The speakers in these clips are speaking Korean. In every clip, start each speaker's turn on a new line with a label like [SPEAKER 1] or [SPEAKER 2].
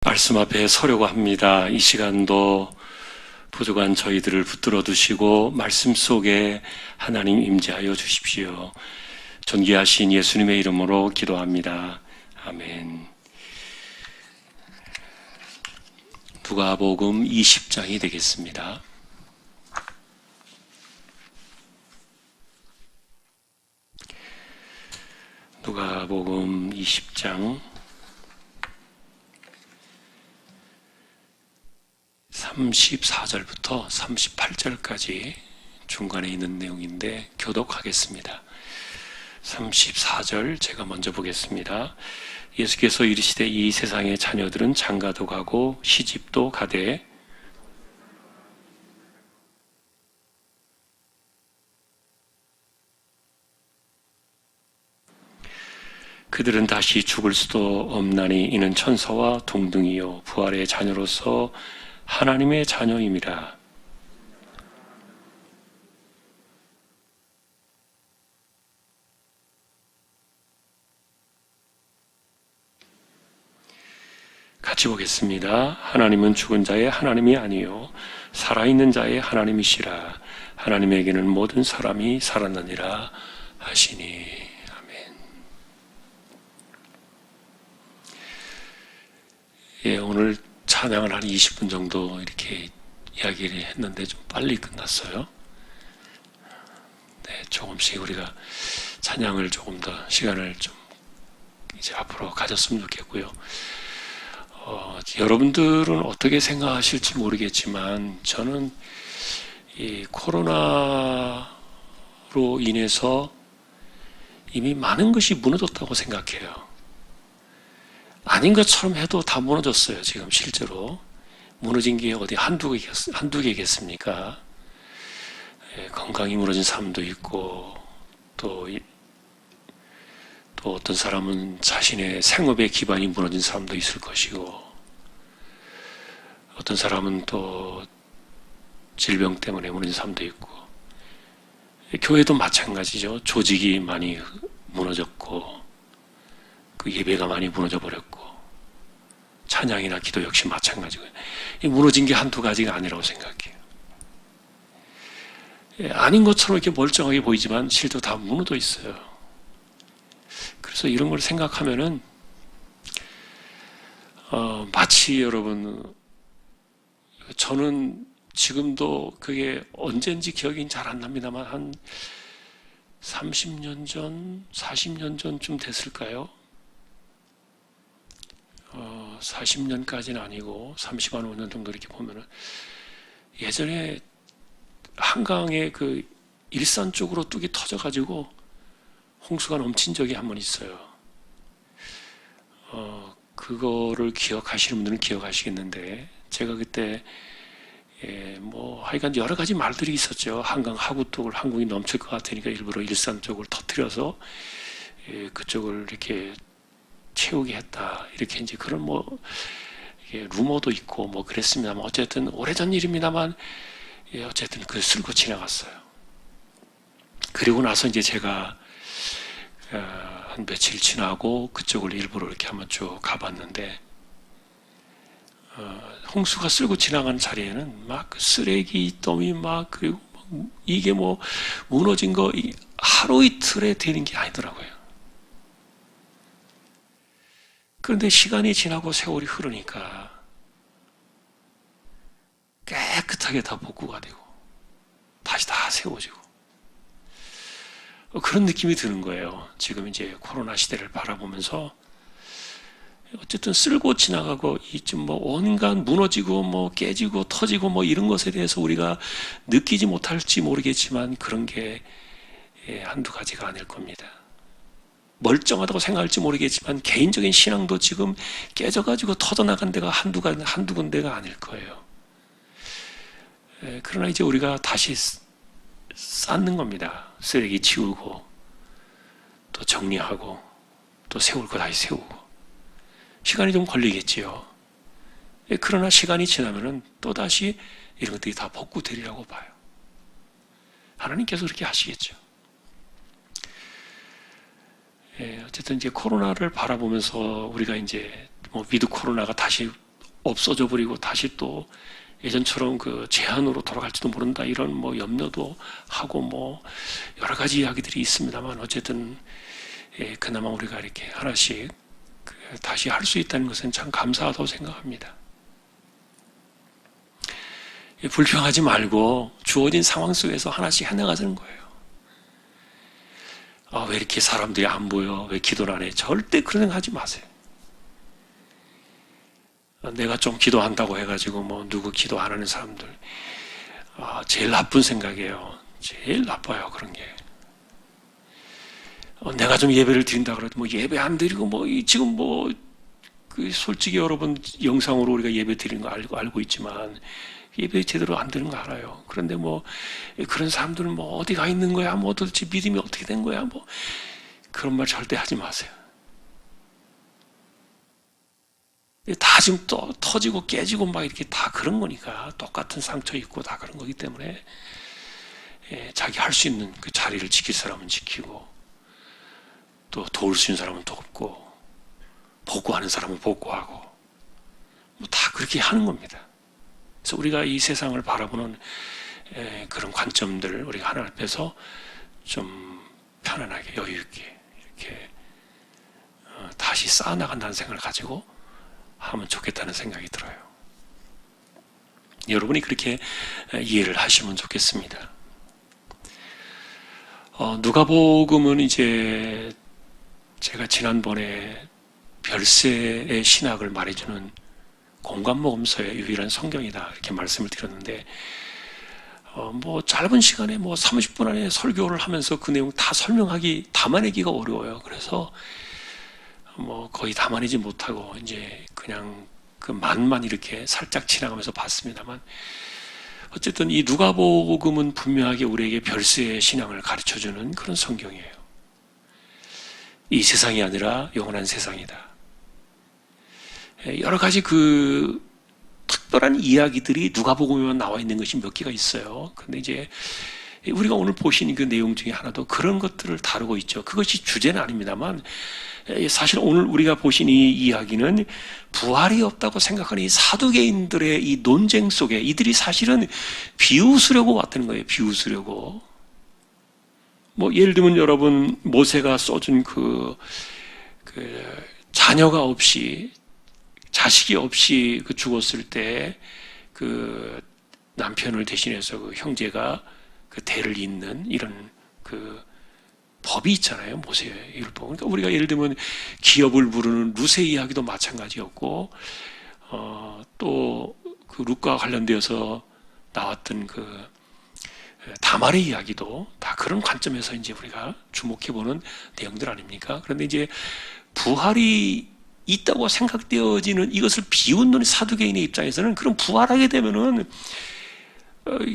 [SPEAKER 1] 말씀 앞에 서려고 합니다. 이 시간도 부족한 저희들을 붙들어 두시고 말씀 속에 하나님 임재하여 주십시오. 존귀하신 예수님의 이름으로 기도합니다. 아멘. 누가복음 20장이 되겠습니다. 누가복음 20장 34절부터 38절까지 중간에 있는 내용인데 교독하겠습니다. 34절 제가 먼저 보겠습니다. 예수께서 이르시되 이 세상의 자녀들은 장가도 가고 시집도 가되 그들은 다시 죽을 수도 없나니 이는 천사와 동등이요 부활의 자녀로서 하나님의 자녀임이라. 같이 보겠습니다. 하나님은 죽은 자의 하나님이 아니요 살아있는 자의 하나님이시라. 하나님에게는 모든 사람이 살았느니라 하시니. 아멘. 예, 오늘 찬양을 한 20분 정도 이렇게 이야기를 했는데 좀 빨리 끝났어요. 네, 조금씩 우리가 찬양을 조금 더 시간을 좀 이제 앞으로 가졌으면 좋겠고요. 여러분들은 어떻게 생각하실지 모르겠지만 저는 이 코로나로 인해서 이미 많은 것이 무너졌다고 생각해요. 아닌 것처럼 해도 다 무너졌어요. 지금 실제로 무너진 게 어디 한두 개겠습니까? 건강이 무너진 사람도 있고 또 어떤 사람은 자신의 생업의 기반이 무너진 사람도 있을 것이고 어떤 사람은 또 질병 때문에 무너진 사람도 있고 교회도 마찬가지죠. 조직이 많이 무너졌고 그 예배가 많이 무너져 버렸고 찬양이나 기도 역시 마찬가지고 무너진 게 한두 가지가 아니라고 생각해요. 아닌 것처럼 이렇게 멀쩡하게 보이지만 실제로 다 무너져 있어요. 그래서 이런 걸 생각하면은 마치 여러분 저는 지금도 그게 언젠지 기억이 잘 안 납니다만 한 30년 전, 40년 전쯤 됐을까요? 40년까지는 아니고 35년 정도 이렇게 보면은 예전에 한강에 그 일산 쪽으로 뚝이 터져가지고 홍수가 넘친 적이 한 번 있어요. 그거를 기억하시는 분들은 기억하시겠는데 제가 그때 하여간 여러 가지 말들이 있었죠. 한강 하구 쪽을 한국이 넘칠 것 같으니까 일부러 일산 쪽을 터뜨려서 그쪽을 이렇게 채우게 했다. 이렇게 이제 그런 루머도 있고 그랬습니다만 어쨌든 오래전 일입니다만 어쨌든 그 쓸고 지나갔어요. 그리고 나서 이제 제가 한 며칠 지나고 그쪽을 일부러 이렇게 한번 쭉 가봤는데 홍수가 쓸고 지나간 자리에는 막 쓰레기 더미 그리고 이게 무너진 거 하루 이틀에 되는 게 아니더라고요. 그런데 시간이 지나고 세월이 흐르니까 깨끗하게 다 복구가 되고 다시 다 세워지고 그런 느낌이 드는 거예요. 지금 이제 코로나 시대를 바라보면서 어쨌든 쓸고 지나가고 이쯤 온갖 무너지고 깨지고 터지고 이런 것에 대해서 우리가 느끼지 못할지 모르겠지만 그런 게 한두 가지가 아닐 겁니다. 멀쩡하다고 생각할지 모르겠지만 개인적인 신앙도 지금 깨져가지고 터져나간 데가 한두 군데가 아닐 거예요. 그러나 이제 우리가 다시 쌓는 겁니다. 쓰레기 치우고 또 정리하고 또 세울 거 다시 세우고 시간이 좀 걸리겠지요. 그러나 시간이 지나면은 또 다시 이런 것들이 다 복구되리라고 봐요. 하나님께서 그렇게 하시겠죠. 어쨌든 이제 코로나를 바라보면서 우리가 이제 위드 코로나가 다시 없어져 버리고 다시 또 예전처럼 그 제한으로 돌아갈지도 모른다 이런 뭐 염려도 하고 뭐 여러 가지 이야기들이 있습니다만 어쨌든 그나마 우리가 이렇게 하나씩 다시 할 수 있다는 것은 참 감사하다고 생각합니다. 불평하지 말고 주어진 상황 속에서 하나씩 해나가자는 거예요. 왜 이렇게 사람들이 안 보여? 왜 기도를 안 해? 절대 그런 생각 하지 마세요. 내가 좀 기도한다고 해가지고 뭐 누구 기도 안 하는 사람들 제일 나쁜 생각이에요. 제일 나빠요 그런 게. 내가 좀 예배를 드린다 그래도 뭐 예배 안 드리고 뭐 지금 뭐 솔직히 여러분 영상으로 우리가 예배 드리는 거 알고 있지만 예배 제대로 안 드는 거 알아요. 그런데 뭐 그런 사람들은 뭐 어디 가 있는 거야? 뭐 도대체 믿음이 어떻게 된 거야? 뭐 그런 말 절대 하지 마세요. 다 지금 또 터지고 깨지고 막 이렇게 다 그런 거니까 똑같은 상처 있고 다 그런 거기 때문에 자기 할 수 있는 그 자리를 지킬 사람은 지키고 또 도울 수 있는 사람은 돕고 복구하는 사람은 복구하고 뭐 다 그렇게 하는 겁니다. 그래서 우리가 이 세상을 바라보는 그런 관점들을 우리가 하나님 앞에서 좀 편안하게 여유 있게 이렇게 다시 쌓아나간다는 생각을 가지고 하면 좋겠다는 생각이 들어요. 여러분이 그렇게 이해를 하시면 좋겠습니다. 누가복음은 이제 제가 지난번에 별세의 신학을 말해주는 공감모험서의 유일한 성경이다 이렇게 말씀을 드렸는데 뭐 짧은 시간에 뭐 30분 안에 설교를 하면서 그 내용 다 담아내기가 어려워요. 그래서 뭐 거의 담아내지 못하고 이제 그냥 그 만만 이렇게 살짝 지나가면서 봤습니다만 어쨌든 이 누가복음은 분명하게 우리에게 별세의 신앙을 가르쳐주는 그런 성경이에요. 이 세상이 아니라 영원한 세상이다. 여러 가지 그 특별한 이야기들이 누가복음에만 나와 있는 것이 몇 개가 있어요. 근데 이제 우리가 오늘 보신 그 내용 중에 하나도 그런 것들을 다루고 있죠. 그것이 주제는 아닙니다만 사실 오늘 우리가 보신 이 이야기는 부활이 없다고 생각하는 이 사두개인들의 이 논쟁 속에 이들이 사실은 비웃으려고 왔다는 거예요. 비웃으려고. 뭐 예를 들면 여러분 모세가 써준 그 자녀가 없이 자식이 없이 죽었을 때 그 남편을 대신해서 그 형제가 그 대를 잇는 이런 그 법이 있잖아요. 모세율법. 그러니까 우리가 예를 들면 기업을 부르는 루세 이야기도 마찬가지였고, 또 그 룻과 관련되어서 나왔던 그 다말의 이야기도 다 그런 관점에서 이제 우리가 주목해보는 내용들 아닙니까? 그런데 이제 부활이 있다고 생각되어지는 이것을 비웃는 사두개인의 입장에서는 그런 부활하게 되면은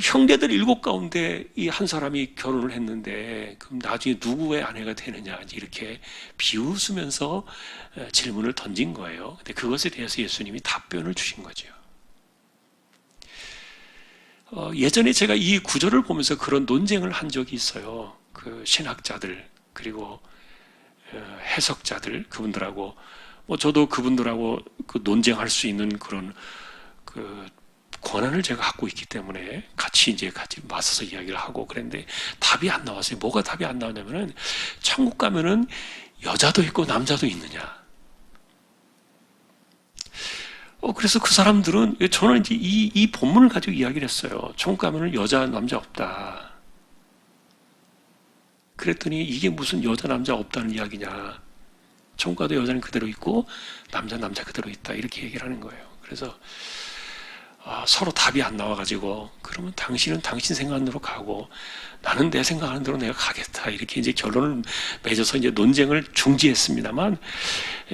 [SPEAKER 1] 형제들 7 가운데 이 한 사람이 결혼을 했는데 그럼 나중에 누구의 아내가 되느냐 이렇게 비웃으면서 질문을 던진 거예요. 근데 그것에 대해서 예수님이 답변을 주신 거죠. 예전에 제가 이 구절을 보면서 그런 논쟁을 한 적이 있어요. 그 신학자들 그리고 해석자들 그분들하고 저도 그분들하고 그 논쟁할 수 있는 그런 그 권한을 제가 갖고 있기 때문에 같이 맞서서 이야기를 하고 그랬는데 답이 안 나왔어요. 뭐가 답이 안 나오냐면은 천국 가면은 여자도 있고 남자도 있느냐. 그래서 그 사람들은 저는 이제 이 본문을 가지고 이야기를 했어요. 천국 가면은 여자 남자 없다. 그랬더니 이게 무슨 여자 남자 없다는 이야기냐. 천국 가도 여자는 그대로 있고 남자 그대로 있다. 이렇게 얘기를 하는 거예요. 그래서 서로 답이 안 나와가지고 그러면 당신은 당신 생각하는 대로 가고 나는 내 생각하는 대로 내가 가겠다 이렇게 이제 결론을 맺어서 이제 논쟁을 중지했습니다만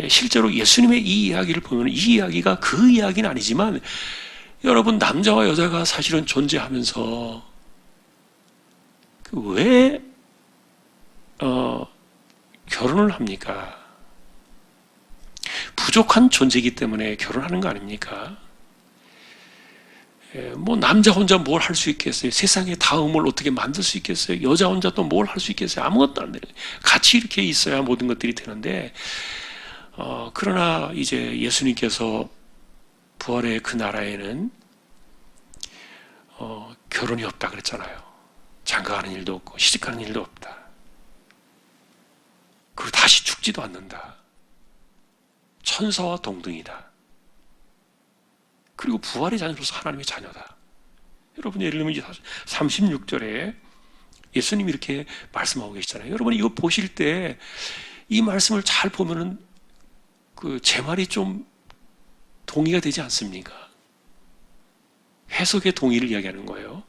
[SPEAKER 1] 실제로 예수님의 이 이야기를 보면 이 이야기가 그 이야기는 아니지만 여러분 남자와 여자가 사실은 존재하면서 왜 결혼을 합니까? 부족한 존재이기 때문에 결혼하는 거 아닙니까? 뭐 남자 혼자 뭘 할 수 있겠어요? 세상에 다음을 어떻게 만들 수 있겠어요? 여자 혼자 또 뭘 할 수 있겠어요? 아무것도 안 돼요. 같이 이렇게 있어야 모든 것들이 되는데 그러나 이제 예수님께서 부활의 그 나라에는 결혼이 없다 그랬잖아요. 장가가는 일도 없고 시집가는 일도 없다. 그리고 다시 죽지도 않는다. 천사와 동등이다. 그리고 부활의 자녀로서 하나님의 자녀다. 여러분, 예를 들면 36절에 예수님이 이렇게 말씀하고 계시잖아요. 여러분, 이거 보실 때 이 말씀을 잘 보면은 제 말이 좀 동의가 되지 않습니까? 해석의 동의를 이야기하는 거예요.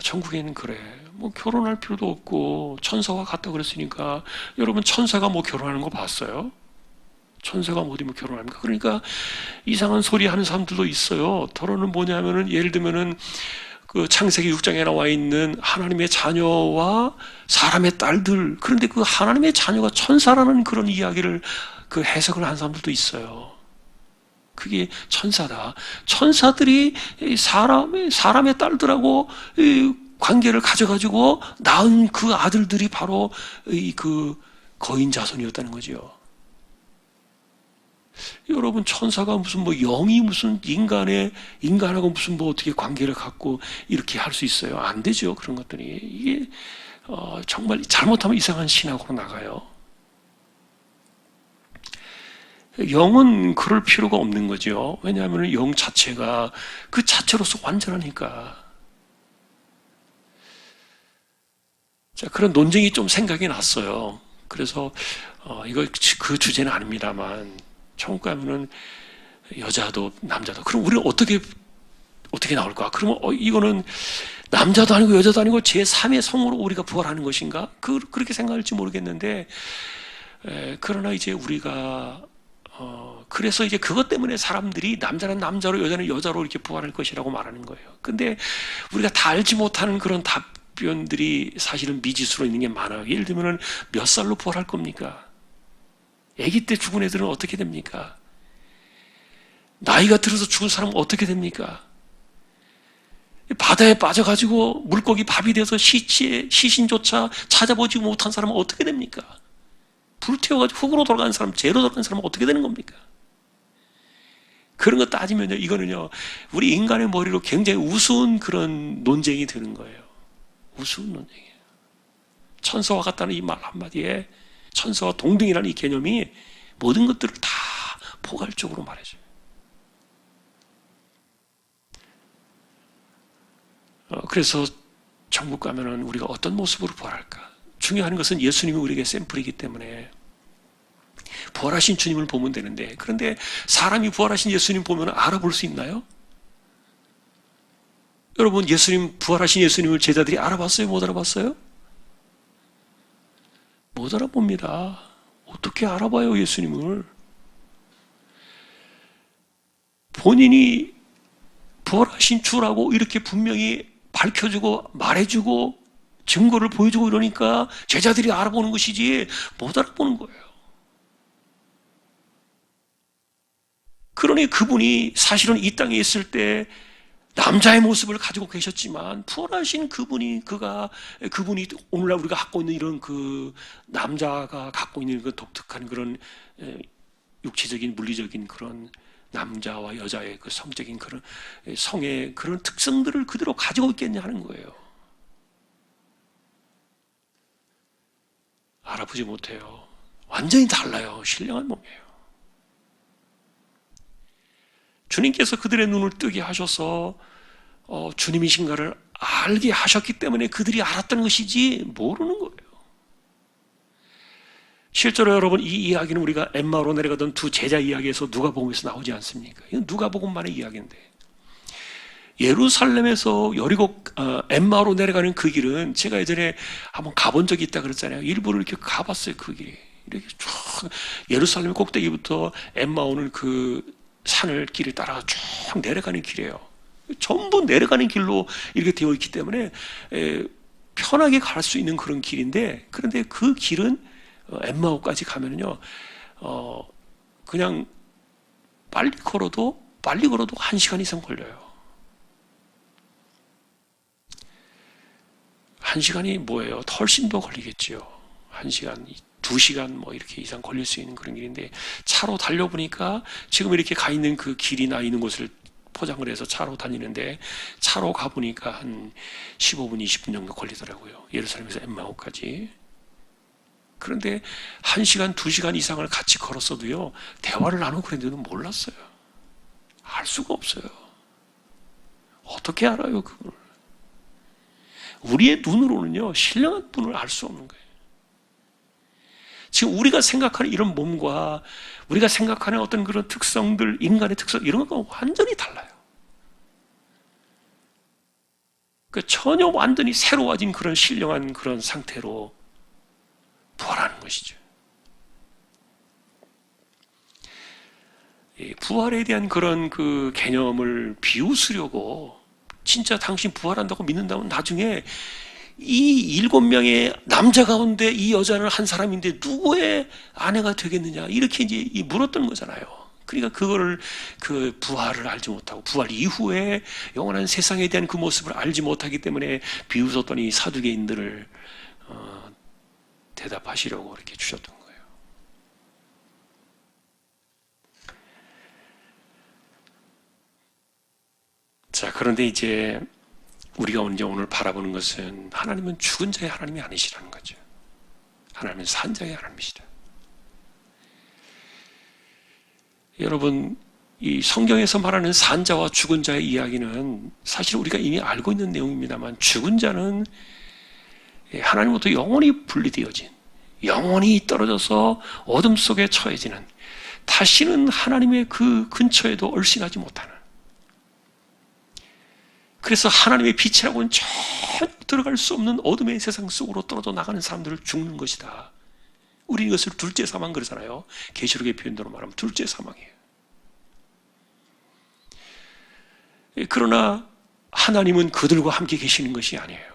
[SPEAKER 1] 천국에는 그래. 뭐 결혼할 필요도 없고 천사와 같다 그랬으니까 여러분, 천사가 뭐 결혼하는 거 봤어요? 천사가 어디 뭐 결혼합니까? 그러니까 이상한 소리 하는 사람들도 있어요. 더러는 뭐냐면은 예를 들면은 그 창세기 6장에 나와 있는 하나님의 자녀와 사람의 딸들, 그런데 그 하나님의 자녀가 천사라는 그런 이야기를 그 해석을 한 사람들도 있어요. 그게 천사다. 천사들이 사람의 딸들하고 관계를 가져가지고 낳은 그 아들들이 바로 그 거인 자손이었다는 거죠. 여러분, 천사가 무슨 뭐 영이 무슨 인간하고 무슨 뭐 어떻게 관계를 갖고 이렇게 할 수 있어요? 안 되죠. 그런 것들이. 이게 정말 잘못하면 이상한 신학으로 나가요. 영은 그럴 필요가 없는 거죠. 왜냐하면 영 자체가 그 자체로서 완전하니까. 자, 그런 논쟁이 좀 생각이 났어요. 그래서 이거 그 주제는 아닙니다만, 천국 가면은 여자도 남자도, 그럼 우리는 어떻게 나올까? 그러면 이거는 남자도 아니고 여자도 아니고 제3의 성으로 우리가 부활하는 것인가? 그렇게 생각할지 모르겠는데, 그러나 이제 우리가 그래서 이제 그것 때문에 사람들이 남자는 남자로 여자는 여자로 이렇게 부활할 것이라고 말하는 거예요. 근데 우리가 다 알지 못하는 그런 답변들이 사실은 미지수로 있는 게 많아요. 예를 들면은 몇 살로 부활할 겁니까? 아기 때 죽은 애들은 어떻게 됩니까? 나이가 들어서 죽은 사람은 어떻게 됩니까? 바다에 빠져가지고 물고기 밥이 돼서 시신조차 찾아보지 못한 사람은 어떻게 됩니까? 불태워가지고 흙으로 돌아가는 사람, 재로 돌아가는 사람은 어떻게 되는 겁니까? 그런 거 따지면요, 이거는요, 우리 인간의 머리로 굉장히 우스운 그런 논쟁이 되는 거예요. 우스운 논쟁이에요. 천사와 같다는 이 말 한마디에 천사와 동등이라는 이 개념이 모든 것들을 다 포괄적으로 말해줘요. 그래서 천국 가면은 우리가 어떤 모습으로 부활할까? 중요한 것은 예수님이 우리에게 샘플이기 때문에 부활하신 주님을 보면 되는데, 그런데 사람이 부활하신 예수님 보면 알아볼 수 있나요? 여러분, 부활하신 예수님을 제자들이 알아봤어요? 못 알아봤어요? 못 알아봅니다. 어떻게 알아봐요, 예수님을? 본인이 부활하신 주라고 이렇게 분명히 밝혀주고 말해주고 증거를 보여주고 이러니까 제자들이 알아보는 것이지 못 알아보는 거예요. 그러니 그분이 사실은 이 땅에 있을 때 남자의 모습을 가지고 계셨지만 부활하신 그분이 오늘날 우리가 갖고 있는 이런 그 남자가 갖고 있는 그 독특한 그런 육체적인 물리적인 그런 남자와 여자의 그 성적인 그런 성의 그런 특성들을 그대로 가지고 있겠냐 하는 거예요. 알아보지 못해요. 완전히 달라요. 신령한 몸이에요. 주님께서 그들의 눈을 뜨게 하셔서 주님이신가를 알게 하셨기 때문에 그들이 알았던 것이지 모르는 거예요. 실제로 여러분, 이 이야기는 우리가 엠마오로 내려가던 두 제자 이야기에서 누가복음에서 나오지 않습니까? 이건 누가복음만의 이야기인데, 예루살렘에서 엠마오로 내려가는 그 길은 제가 예전에 한번 가본 적이 있다 그랬잖아요. 일부러 이렇게 가봤어요. 그 길이 이렇게 쭉 예루살렘 꼭대기부터 엠마오는 그 길을 따라 쭉 내려가는 길이에요. 전부 내려가는 길로 이렇게 되어 있기 때문에 편하게 갈 수 있는 그런 길인데, 그런데 그 길은 엠마오까지 가면은요, 그냥 빨리 걸어도 1시간 이상 걸려요. 1시간이 뭐예요? 훨씬 더 걸리겠죠. 1시간 2시간 뭐 이렇게 이상 걸릴 수 있는 그런 길인데, 차로 달려보니까 지금 이렇게 가 있는 그 길이 나 있는 곳을 포장을 해서 차로 다니는데, 차로 가보니까 한 15분, 20분 정도 걸리더라고요. 예루살렘에서 엠마오까지. 그런데 1시간, 2시간 이상을 같이 걸었어도요, 대화를 나누고 그랬는데도 몰랐어요. 알 수가 없어요. 어떻게 알아요, 그걸? 우리의 눈으로는요, 신령한 분을 알 수 없는 거예요. 지금 우리가 생각하는 이런 몸과 우리가 생각하는 어떤 그런 특성들, 인간의 특성, 이런 것과 완전히 달라요. 전혀 완전히 새로워진 그런 신령한 그런 상태로 부활하는 것이죠. 부활에 대한 그런 그 개념을 비웃으려고, 진짜 당신 부활한다고 믿는다면 나중에 이 7명의 남자 가운데 이 여자는 한 사람인데 누구의 아내가 되겠느냐, 이렇게 이제 물었던 거잖아요. 그러니까 그거를, 그 부활을 알지 못하고 부활 이후에 영원한 세상에 대한 그 모습을 알지 못하기 때문에 비웃었던 이 사두개인들을 대답하시려고 이렇게 주셨던 거예요. 자, 그런데 이제 우리가 오늘 바라보는 것은, 하나님은 죽은 자의 하나님이 아니시라는 거죠. 하나님은 산 자의 하나님이시다. 여러분, 이 성경에서 말하는 산 자와 죽은 자의 이야기는 사실 우리가 이미 알고 있는 내용입니다만, 죽은 자는 하나님으로부터 영원히 분리되어진, 영원히 떨어져서 어둠 속에 처해지는, 다시는 하나님의 그 근처에도 얼씬하지 못하는, 그래서 하나님의 빛이라고는 전혀 들어갈 수 없는 어둠의 세상 속으로 떨어져 나가는 사람들을 죽는 것이다. 우리 이것을 둘째 사망 그러잖아요. 계시록의 표현대로 말하면 둘째 사망이에요. 그러나 하나님은 그들과 함께 계시는 것이 아니에요.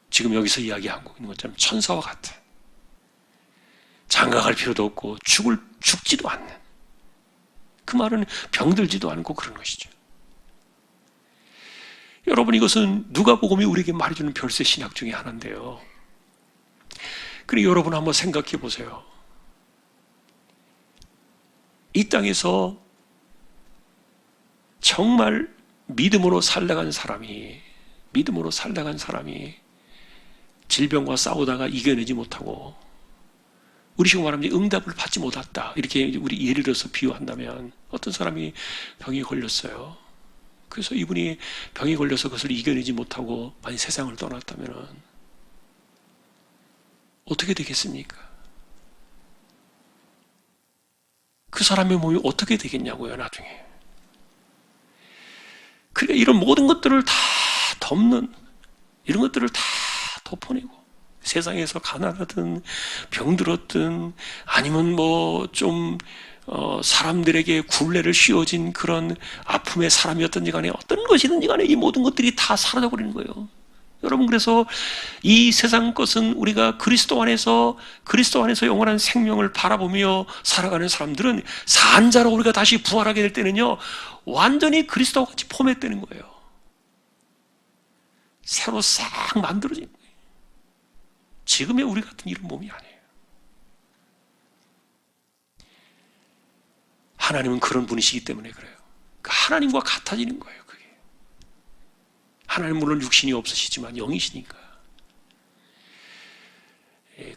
[SPEAKER 1] 지금 여기서 이야기하고 있는 것처럼 천사와 같은, 장가갈 필요도 없고 죽지도 않는, 그 말은 병들지도 않고 그런 것이죠. 여러분, 이것은 누가복음이 우리에게 말해주는 별세 신약 중에 하나인데요. 그리고 여러분 한번 생각해 보세요. 이 땅에서 정말 믿음으로 살다간 사람이 질병과 싸우다가 이겨내지 못하고, 우리식으로 말하면 응답을 받지 못했다, 이렇게 우리 예를 들어서 비유한다면, 어떤 사람이 병이 걸렸어요. 그래서 이분이 병에 걸려서 그것을 이겨내지 못하고 만약 세상을 떠났다면 어떻게 되겠습니까? 그 사람의 몸이 어떻게 되겠냐고요, 나중에. 그러니까 이런 모든 것들을 다 덮는, 이런 것들을 다 덮어내고, 세상에서 가난하든 병들었든 아니면 사람들에게 굴레를 씌워진 그런 아픔의 사람이었든지 간에, 어떤 것이든지 간에 이 모든 것들이 다 사라져버리는 거예요. 여러분, 그래서 이 세상 것은 우리가 그리스도 안에서 영원한 생명을 바라보며 살아가는 사람들은, 산자로 우리가 다시 부활하게 될 때는요, 완전히 그리스도와 같이 포맷되는 거예요. 새로 싹 만들어진 거예요. 지금의 우리 같은 이런 몸이 아니에요. 하나님은 그런 분이시기 때문에 그래요. 하나님과 같아지는 거예요, 그게. 하나님은 물론 육신이 없으시지만 영이시니까.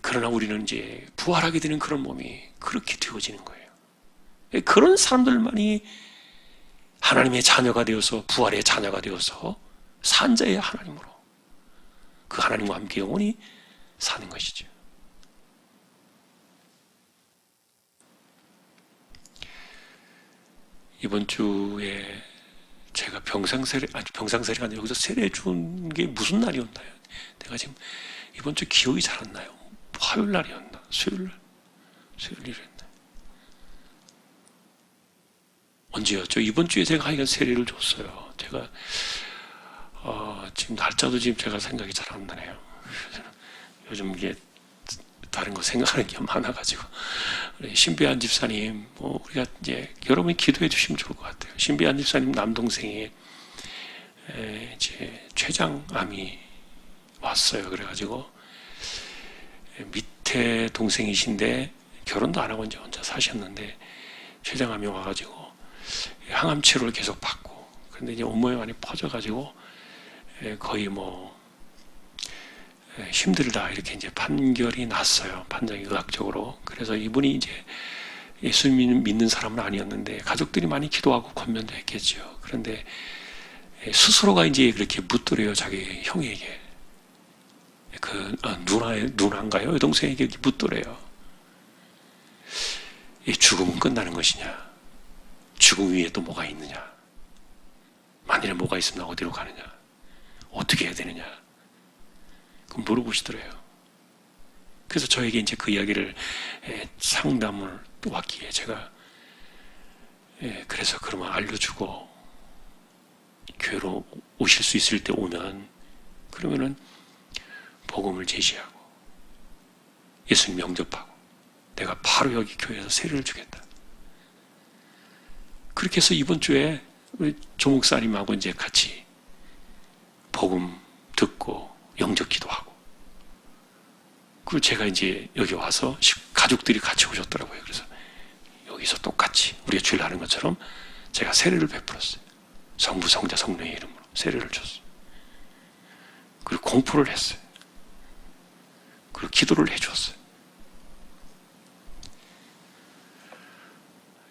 [SPEAKER 1] 그러나 우리는 이제 부활하게 되는 그런 몸이 그렇게 되어지는 거예요. 그런 사람들만이 하나님의 자녀가 되어서, 부활의 자녀가 되어서 산자의 하나님으로 그 하나님과 함께 영원히 사는 것이죠. 이번 주에 제가 병상세례가 아니라 여기서 세례 준 게 무슨 날이었나요? 내가 지금 이번 주 기억이 잘 안 나요. 화요일 날이었나? 수요일이었나? 언제였죠? 이번 주에 제가 하여간 세례를 줬어요. 제가 지금 날짜도 지금 제가 생각이 잘 안 나네요. 요즘 이게 다른 거 생각하는 게 많아가지고. 우리 신비한 집사님, 우리가 이제 여러분이 기도해 주시면 좋을 것 같아요. 신비한 집사님 남동생이 이제 췌장암이 왔어요. 그래가지고 밑에 동생이신데 결혼도 안 하고 이제 혼자 사셨는데 췌장암이 와가지고 항암 치료를 계속 받고, 그런데 이제 온몸에 많이 퍼져가지고 거의 뭐 힘들다 이렇게 이제 판결이 났어요. 판정이 의학적으로. 그래서 이분이 이제 예수 믿는 사람은 아니었는데 가족들이 많이 기도하고 권면도 했겠죠. 그런데 스스로가 이제 그렇게 묻더래요. 자기 형에게. 누나인가요? 여동생에게 묻더래요. 죽음은 끝나는 것이냐? 죽음 위에 또 뭐가 있느냐? 만일에 뭐가 있으면 어디로 가느냐? 어떻게 해야 되느냐? 그 물어보시더래요. 그래서 저에게 이제 그 이야기를 상담을 왔기에 제가 그래서 그러면 알려주고, 교회로 오실 수 있을 때 오면 그러면은 복음을 제시하고 예수님 영접하고 내가 바로 여기 교회에서 세례를 주겠다. 그렇게 해서 이번 주에 우리 조목사님하고 이제 같이 복음 듣고 영접 기도하고, 그리고 제가 이제 여기 와서 가족들이 같이 오셨더라고요. 그래서 여기서 똑같이 우리가 주일 하는 것처럼 제가 세례를 베풀었어요. 성부, 성자, 성령의 이름으로 세례를 줬어요. 그리고 공포를 했어요. 그리고 기도를 해주었어요.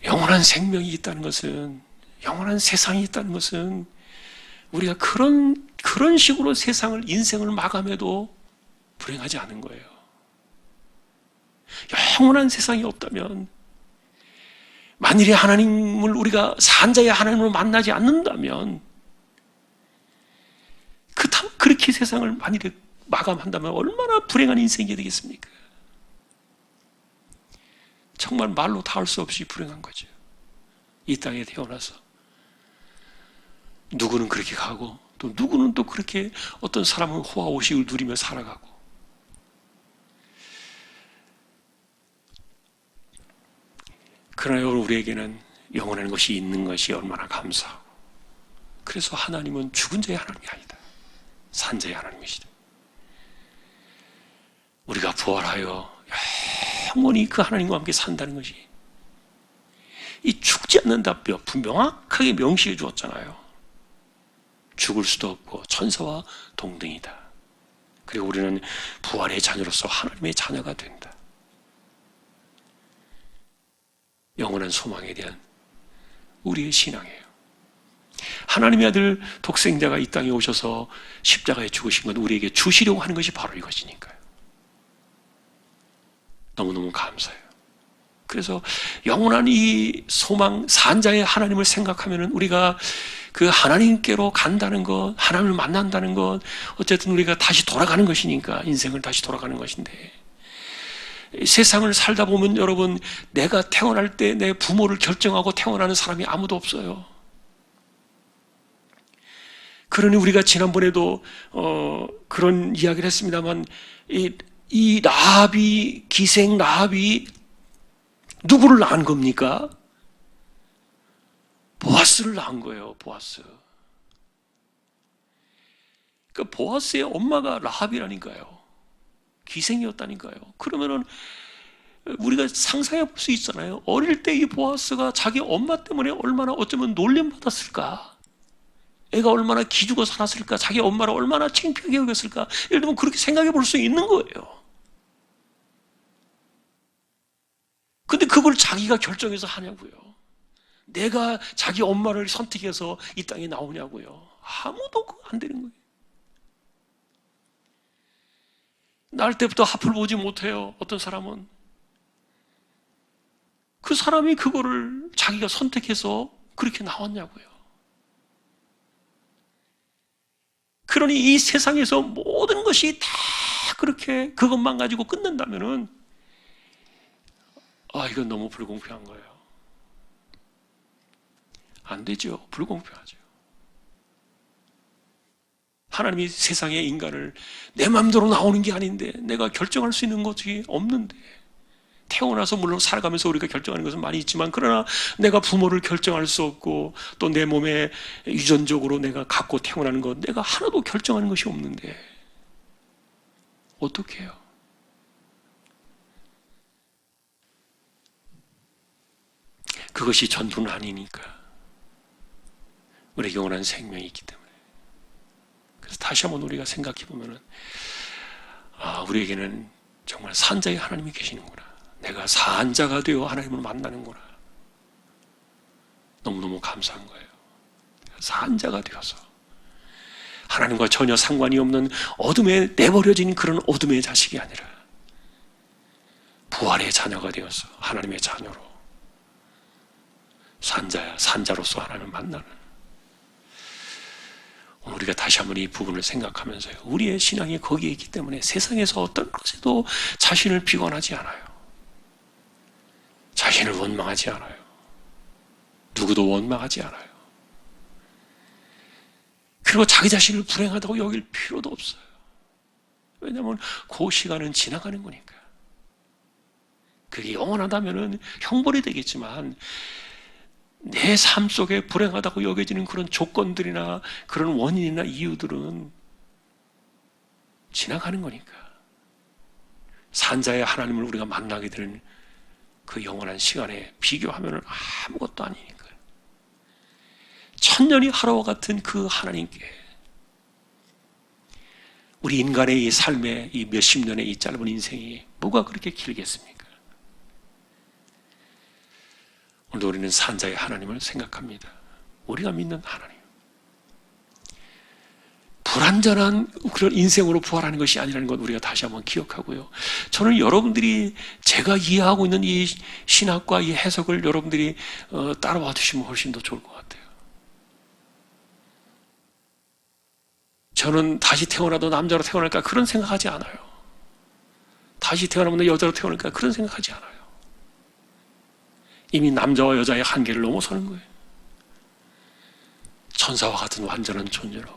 [SPEAKER 1] 영원한 생명이 있다는 것은, 영원한 세상이 있다는 것은 우리가 그런 식으로 인생을 마감해도 불행하지 않은 거예요. 영원한 세상이 없다면, 만일에 하나님을 우리가 산자의 하나님을 만나지 않는다면, 그렇게 세상을 만일에 마감한다면 얼마나 불행한 인생이 되겠습니까? 정말 말로 닿을 수 없이 불행한 거죠. 이 땅에 태어나서 누구는 그렇게 가고, 또 누구는 또 그렇게, 어떤 사람은 호화 오식을 누리며 살아가고. 그러나 여러분, 우리에게는 영원한 것이 있는 것이 얼마나 감사하고, 그래서 하나님은 죽은 자의 하나님이 아니다, 산자의 하나님이시다. 우리가 부활하여 영원히 그 하나님과 함께 산다는 것이, 이 죽지 않는다뼈 명확하게 명시해 주었잖아요. 죽을 수도 없고 천사와 동등이다. 그리고 우리는 부활의 자녀로서 하나님의 자녀가 된다. 영원한 소망에 대한 우리의 신앙이에요. 하나님의 아들 독생자가 이 땅에 오셔서 십자가에 죽으신 건 우리에게 주시려고 하는 것이 바로 이것이니까요. 너무너무 감사해요. 그래서 영원한 이 소망, 산자의 하나님을 생각하면은 우리가 그 하나님께로 간다는 것, 하나님을 만난다는 것, 어쨌든 우리가 다시 돌아가는 것이니까, 인생을 다시 돌아가는 것인데, 세상을 살다 보면 여러분, 내가 태어날 때 내 부모를 결정하고 태어나는 사람이 아무도 없어요. 그러니 우리가 지난번에도 그런 이야기를 했습니다만, 이 라합이, 기생 라합이 누구를 낳은 겁니까? 보아스를 낳은 거예요. 보아스. 그 보아스의 엄마가 라합이라니까요. 기생이었다니까요. 그러면은 우리가 상상해 볼 수 있잖아요. 어릴 때 이 보아스가 자기 엄마 때문에 얼마나 어쩌면 놀림받았을까? 애가 얼마나 기죽어 살았을까? 자기 엄마를 얼마나 창피하게 여겼을까? 예를 들면 그렇게 생각해 볼 수 있는 거예요. 근데 그걸 자기가 결정해서 하냐고요. 내가 자기 엄마를 선택해서 이 땅에 나오냐고요. 아무도 안 되는 거예요. 날 때부터 앞을 보지 못해요. 어떤 사람은. 그 사람이 그거를 자기가 선택해서 그렇게 나왔냐고요. 그러니 이 세상에서 모든 것이 다 그렇게 그것만 가지고 끝낸다면은, 이건 너무 불공평한 거예요. 안 되죠. 불공평하죠. 하나님이 세상의 인간을 내 마음대로 나오는 게 아닌데, 내가 결정할 수 있는 것이 없는데, 태어나서 물론 살아가면서 우리가 결정하는 것은 많이 있지만, 그러나 내가 부모를 결정할 수 없고, 또 내 몸에 유전적으로 내가 갖고 태어나는 것, 내가 하나도 결정하는 것이 없는데 어떻게 해요? 그것이 전부는 아니니까. 우리에게 영원한 생명이 있기 때문에. 그래서 다시 한번 우리가 생각해 보면은, 우리에게는 정말 산자의 하나님이 계시는구나. 내가 산자가 되어 하나님을 만나는구나. 너무너무 감사한 거예요. 산자가 되어서 하나님과 전혀 상관이 없는 어둠에 내버려진 그런 어둠의 자식이 아니라 부활의 자녀가 되어서 하나님의 자녀로 산자로서 하나님을 만나는, 오늘 우리가 다시 한번 이 부분을 생각하면서요, 우리의 신앙이 거기에 있기 때문에 세상에서 어떤 것에도 자신을 비관하지 않아요. 자신을 원망하지 않아요. 누구도 원망하지 않아요. 그리고 자기 자신을 불행하다고 여길 필요도 없어요. 왜냐하면 그 시간은 지나가는 거니까. 그게 영원하다면은 형벌이 되겠지만, 내 삶 속에 불행하다고 여겨지는 그런 조건들이나 그런 원인이나 이유들은 지나가는 거니까. 산자의 하나님을 우리가 만나게 되는 그 영원한 시간에 비교하면 아무것도 아니니까요. 천년이 하루와 같은 그 하나님께 우리 인간의 이 삶의 이 몇십 년의 이 짧은 인생이 뭐가 그렇게 길겠습니까? 오늘도 우리는 산자의 하나님을 생각합니다. 우리가 믿는 하나님. 불완전한 그런 인생으로 부활하는 것이 아니라는 것 우리가 다시 한번 기억하고요. 저는 여러분들이 제가 이해하고 있는 이 신학과 이 해석을 여러분들이 따라와 주시면 훨씬 더 좋을 것 같아요. 저는 다시 태어나도 남자로 태어날까 그런 생각하지 않아요. 다시 태어나면 여자로 태어날까 그런 생각하지 않아요. 이미 남자와 여자의 한계를 넘어서는 거예요. 천사와 같은 완전한 존재로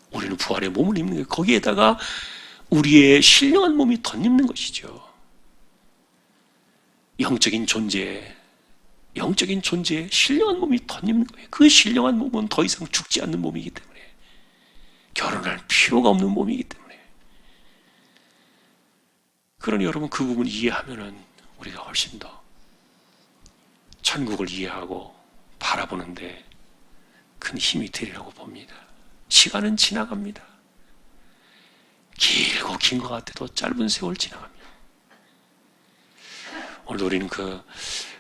[SPEAKER 1] 우리는 부활의 몸을 입는 거예요. 거기에다가 우리의 신령한 몸이 덧입는 것이죠. 영적인 존재에 신령한 몸이 덧입는 거예요. 그 신령한 몸은 더 이상 죽지 않는 몸이기 때문에, 결혼할 필요가 없는 몸이기 때문에. 그러니 여러분, 그 부분 이해하면은 우리가 훨씬 더 천국을 이해하고 바라보는데 큰 힘이 되리라고 봅니다. 시간은 지나갑니다. 길고 긴 것 같아도 짧은 세월 지나갑니다. 오늘도 우리는 그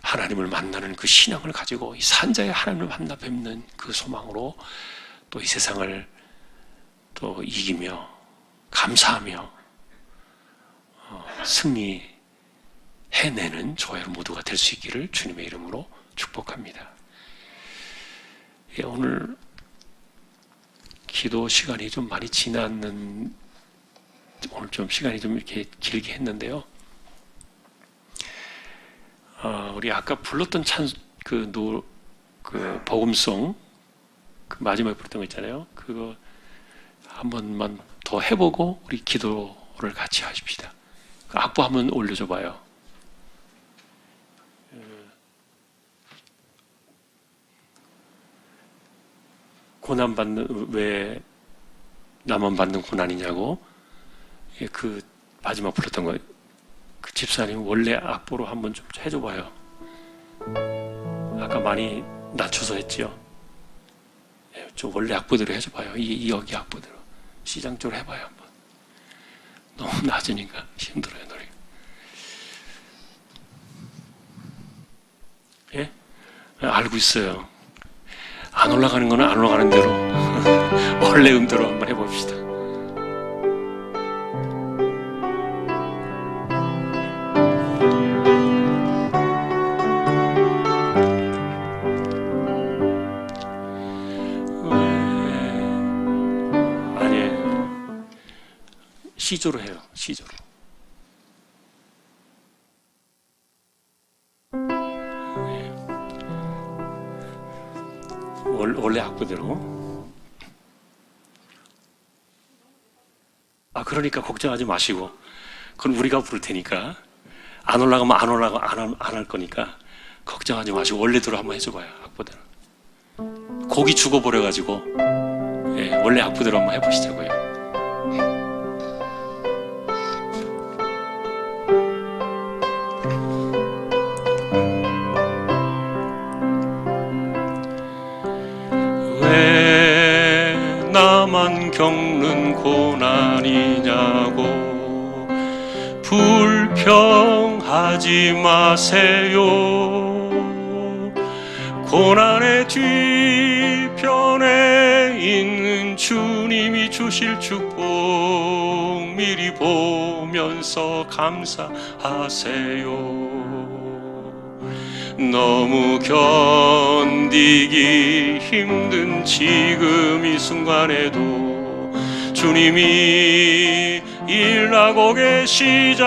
[SPEAKER 1] 하나님을 만나는 그 신앙을 가지고 이 산자의 하나님을 만나 뵙는 그 소망으로 또 이 세상을 또 이기며 감사하며 승리해내는 저희 모두가 될 수 있기를 주님의 이름으로 축복합니다. 오늘 기도 시간이 좀 많이 지났는, 오늘 좀 시간이 좀 이렇게 길게 했는데요. 우리 아까 불렀던 그 복음송, 그 마지막에 불렀던 거 있잖아요. 그거 한 번만 더 해보고 우리 기도를 같이 하십시다. 그 악보 한번 올려줘 봐요. 고난받는, 왜 나만 받는 고난이냐고, 그 마지막 불렀던 거, 그 집사님 원래 악보로 한번 좀 해줘 봐요. 아까 많이 낮춰서 했지요. 좀 원래 악보대로 해줘 봐요. 여기 악보대로 시장 쪽으로 해봐요 한번. 너무 낮으니까 힘들어요 노래가. 예? 알고 있어요. 안 올라가는 거는 안 올라가는 대로 원래 음대로 한번 해봅시다. 아니에요. C조로 해요. C조로. 원래 악보대로. 그러니까 걱정하지 마시고, 그건 우리가 부를 테니까, 안 올라가면 안 할 거니까 걱정하지 마시고 원래대로 한번 해줘봐요. 악보대로. 곡이 죽어버려가지고 원래 악보대로 한번 해보시자고요. 나만 겪는 고난이냐고. 불평하지 마세요. 고난의 뒤편에 있는 주님이 주실 축복 미리 보면서 감사하세요. 너무 견디기 힘든 지금 이 순간에도 주님이 일하고 계시잖아요.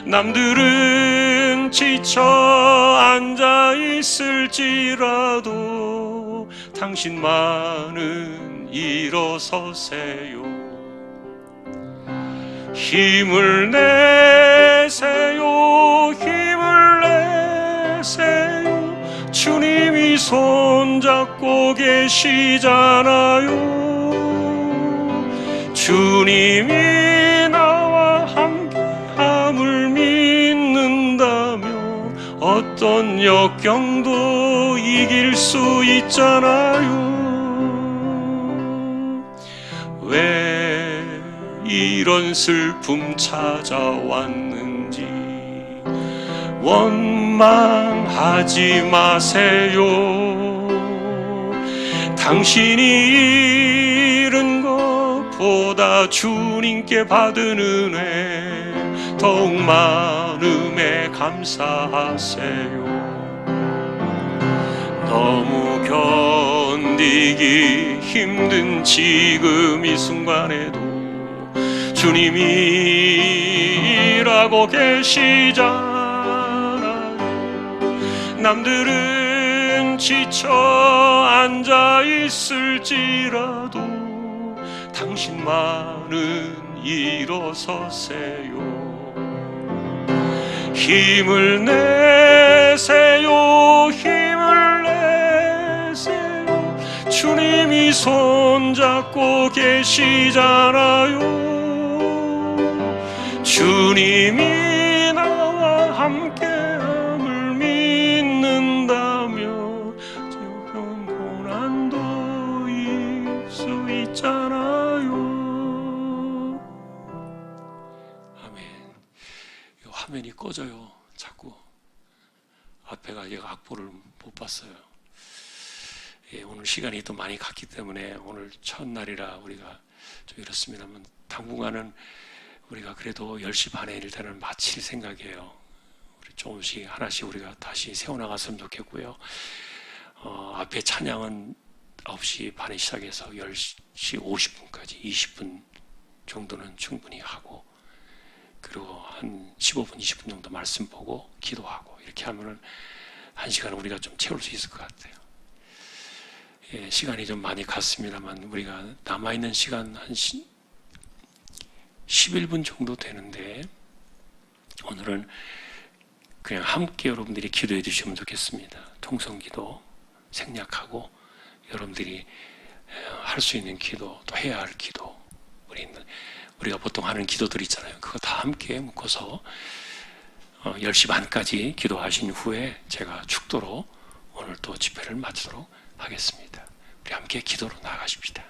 [SPEAKER 1] 남들은 지쳐 앉아 있을지라도 당신만은 일어서세요. 힘을 내세요. 힘을 내세요. 주님이 손잡고 계시잖아요. 주님이 나와 함께함을 믿는다면 어떤 역경도 이길 수 있잖아요. 왜 이런 슬픔 찾아왔는지 원망하지 마세요. 당신이 잃은 것보다 주님께 받은 은혜 더욱 많음에 감사하세요. 너무 견디기 힘든 지금 이 순간에도 주님이 일하고 계시잖아요. 남들은 지쳐 앉아 있을지라도 당신만은 일어서세요. 힘을 내세요. 힘을 내세요. 주님이 손잡고 계시잖아요. 주님이 나와 함께함을 믿는다면 어떤 고난도 이길 수 있잖아요. 아멘. 이 화면이 꺼져요. 자꾸 앞에가 제가 악보를 못 봤어요. 오늘 시간이 또 많이 갔기 때문에 오늘 첫날이라 우리가 좀 이렇습니다만 당분간은 우리가 그래도 10시 반에 일단은 마칠 생각이에요. 우리 조금씩 하나씩 우리가 다시 세워나갔으면 좋겠고요. 앞에 찬양은 9시 반에 시작해서 10시 50분까지 20분 정도는 충분히 하고, 그리고 한 15분, 20분 정도 말씀 보고 기도하고 이렇게 하면은 1시간은 우리가 좀 채울 수 있을 것 같아요. 시간이 좀 많이 갔습니다만 우리가 남아있는 시간 한 11분 정도 되는데 오늘은 그냥 함께 여러분들이 기도해 주시면 좋겠습니다. 통성기도 생략하고 여러분들이 할 수 있는 기도, 또 해야 할 기도, 우리가 보통 하는 기도들 있잖아요. 그거 다 함께 묶어서 10시 반까지 기도하신 후에 제가 축도로 오늘 또 집회를 마치도록 하겠습니다. 우리 함께 기도로 나아가십시다.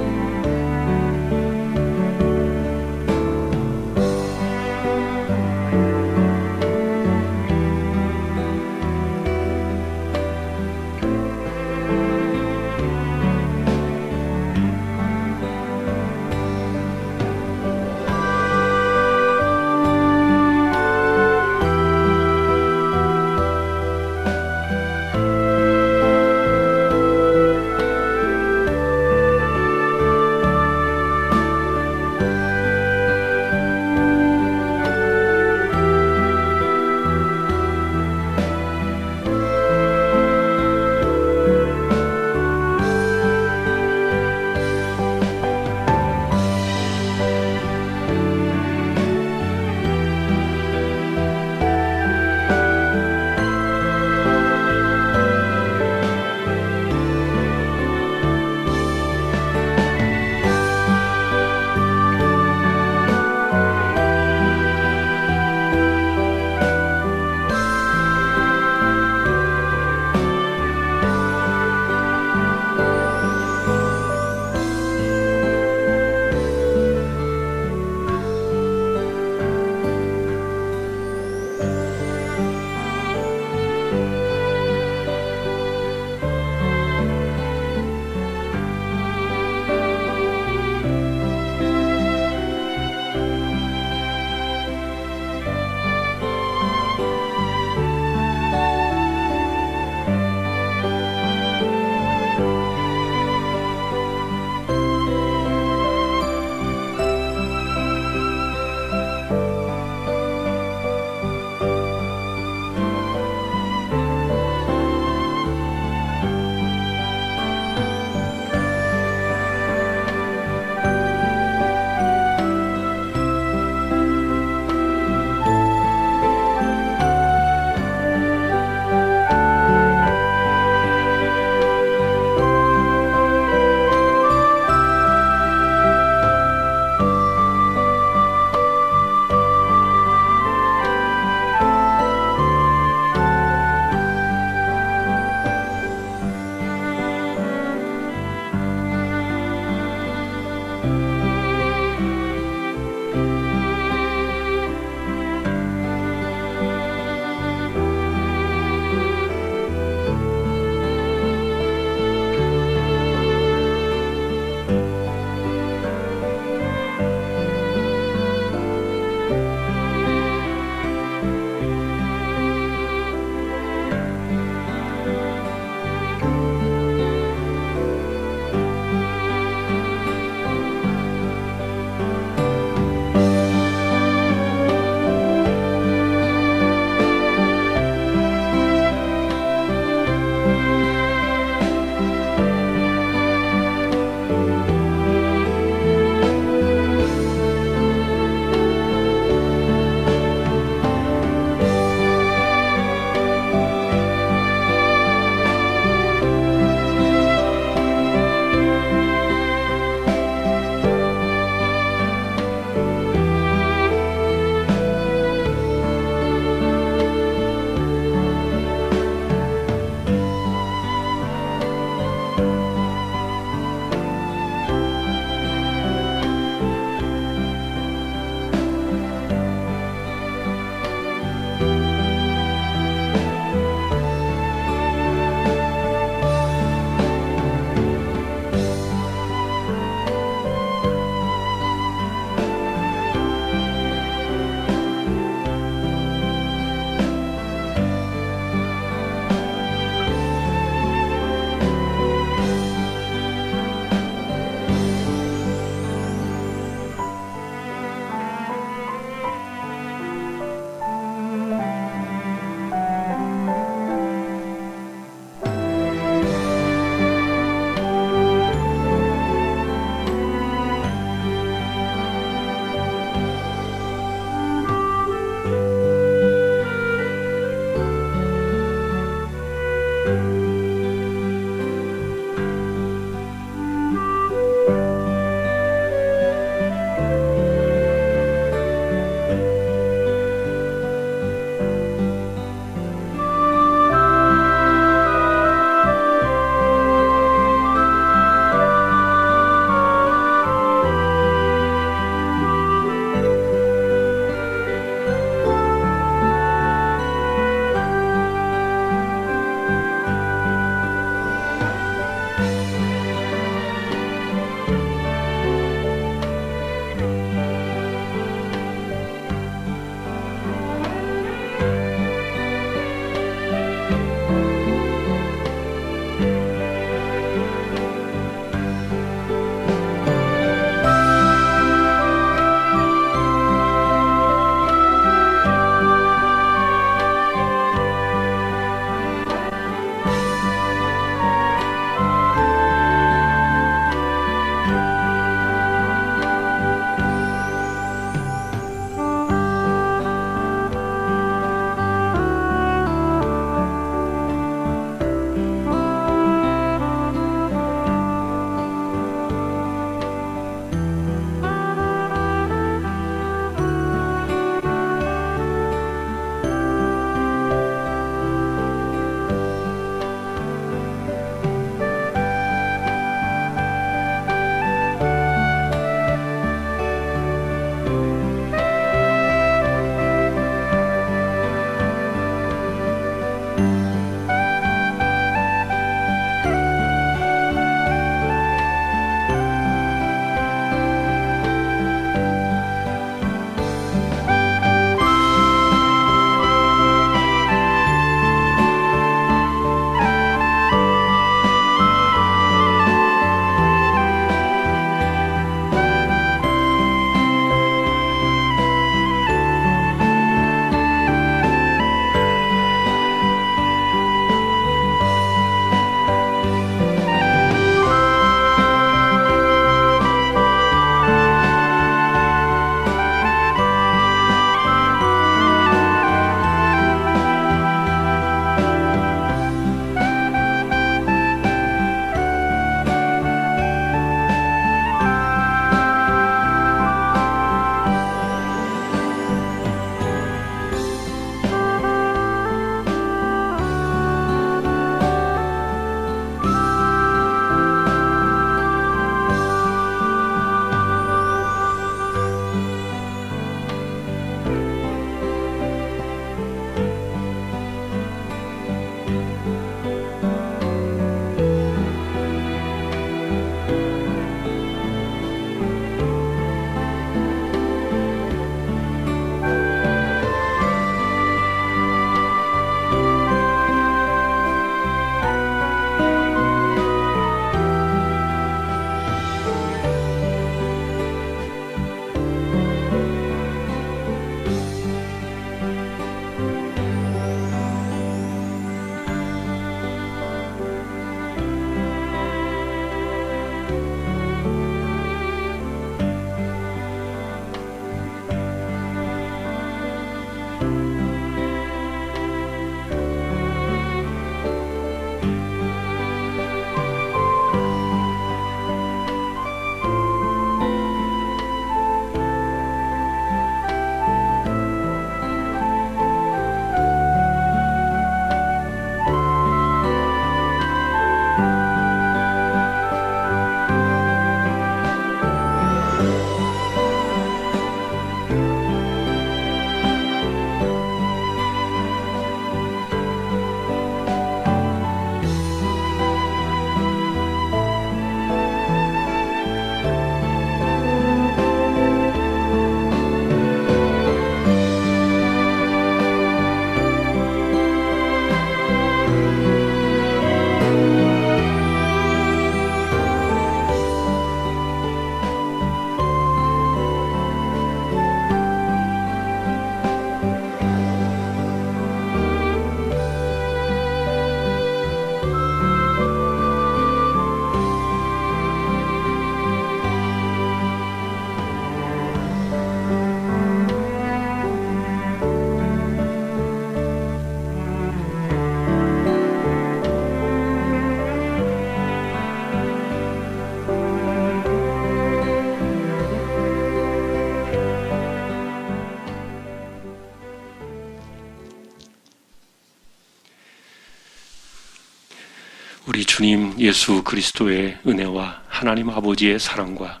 [SPEAKER 1] 우리 주님 예수 그리스도의 은혜와 하나님 아버지의 사랑과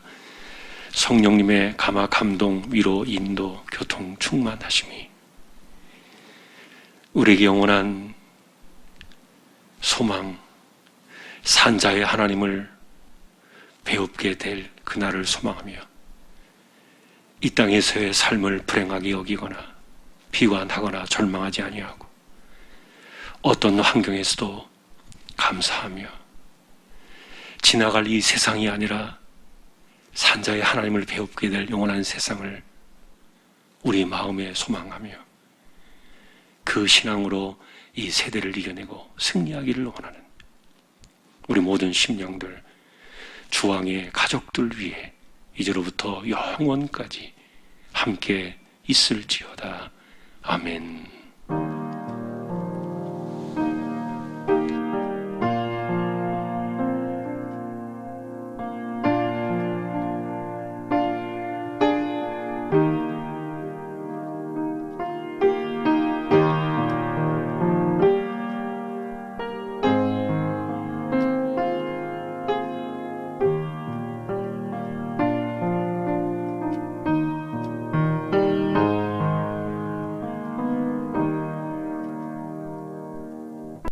[SPEAKER 1] 성령님의 감화, 감동, 위로, 인도, 교통, 충만하심이 우리에게 영원한 소망, 산자의 하나님을 배웁게 될 그날을 소망하며 이 땅에서의 삶을 불행하게 여기거나 비관하거나 절망하지 아니하고 어떤 환경에서도 감사하며 지나갈 이 세상이 아니라 산자의 하나님을 배웁게 될 영원한 세상을 우리 마음에 소망하며 그 신앙으로 이 세대를 이겨내고 승리하기를 원하는 우리 모든 심령들, 주왕의 가족들 위해 이제로부터 영원까지 함께 있을지어다. 아멘.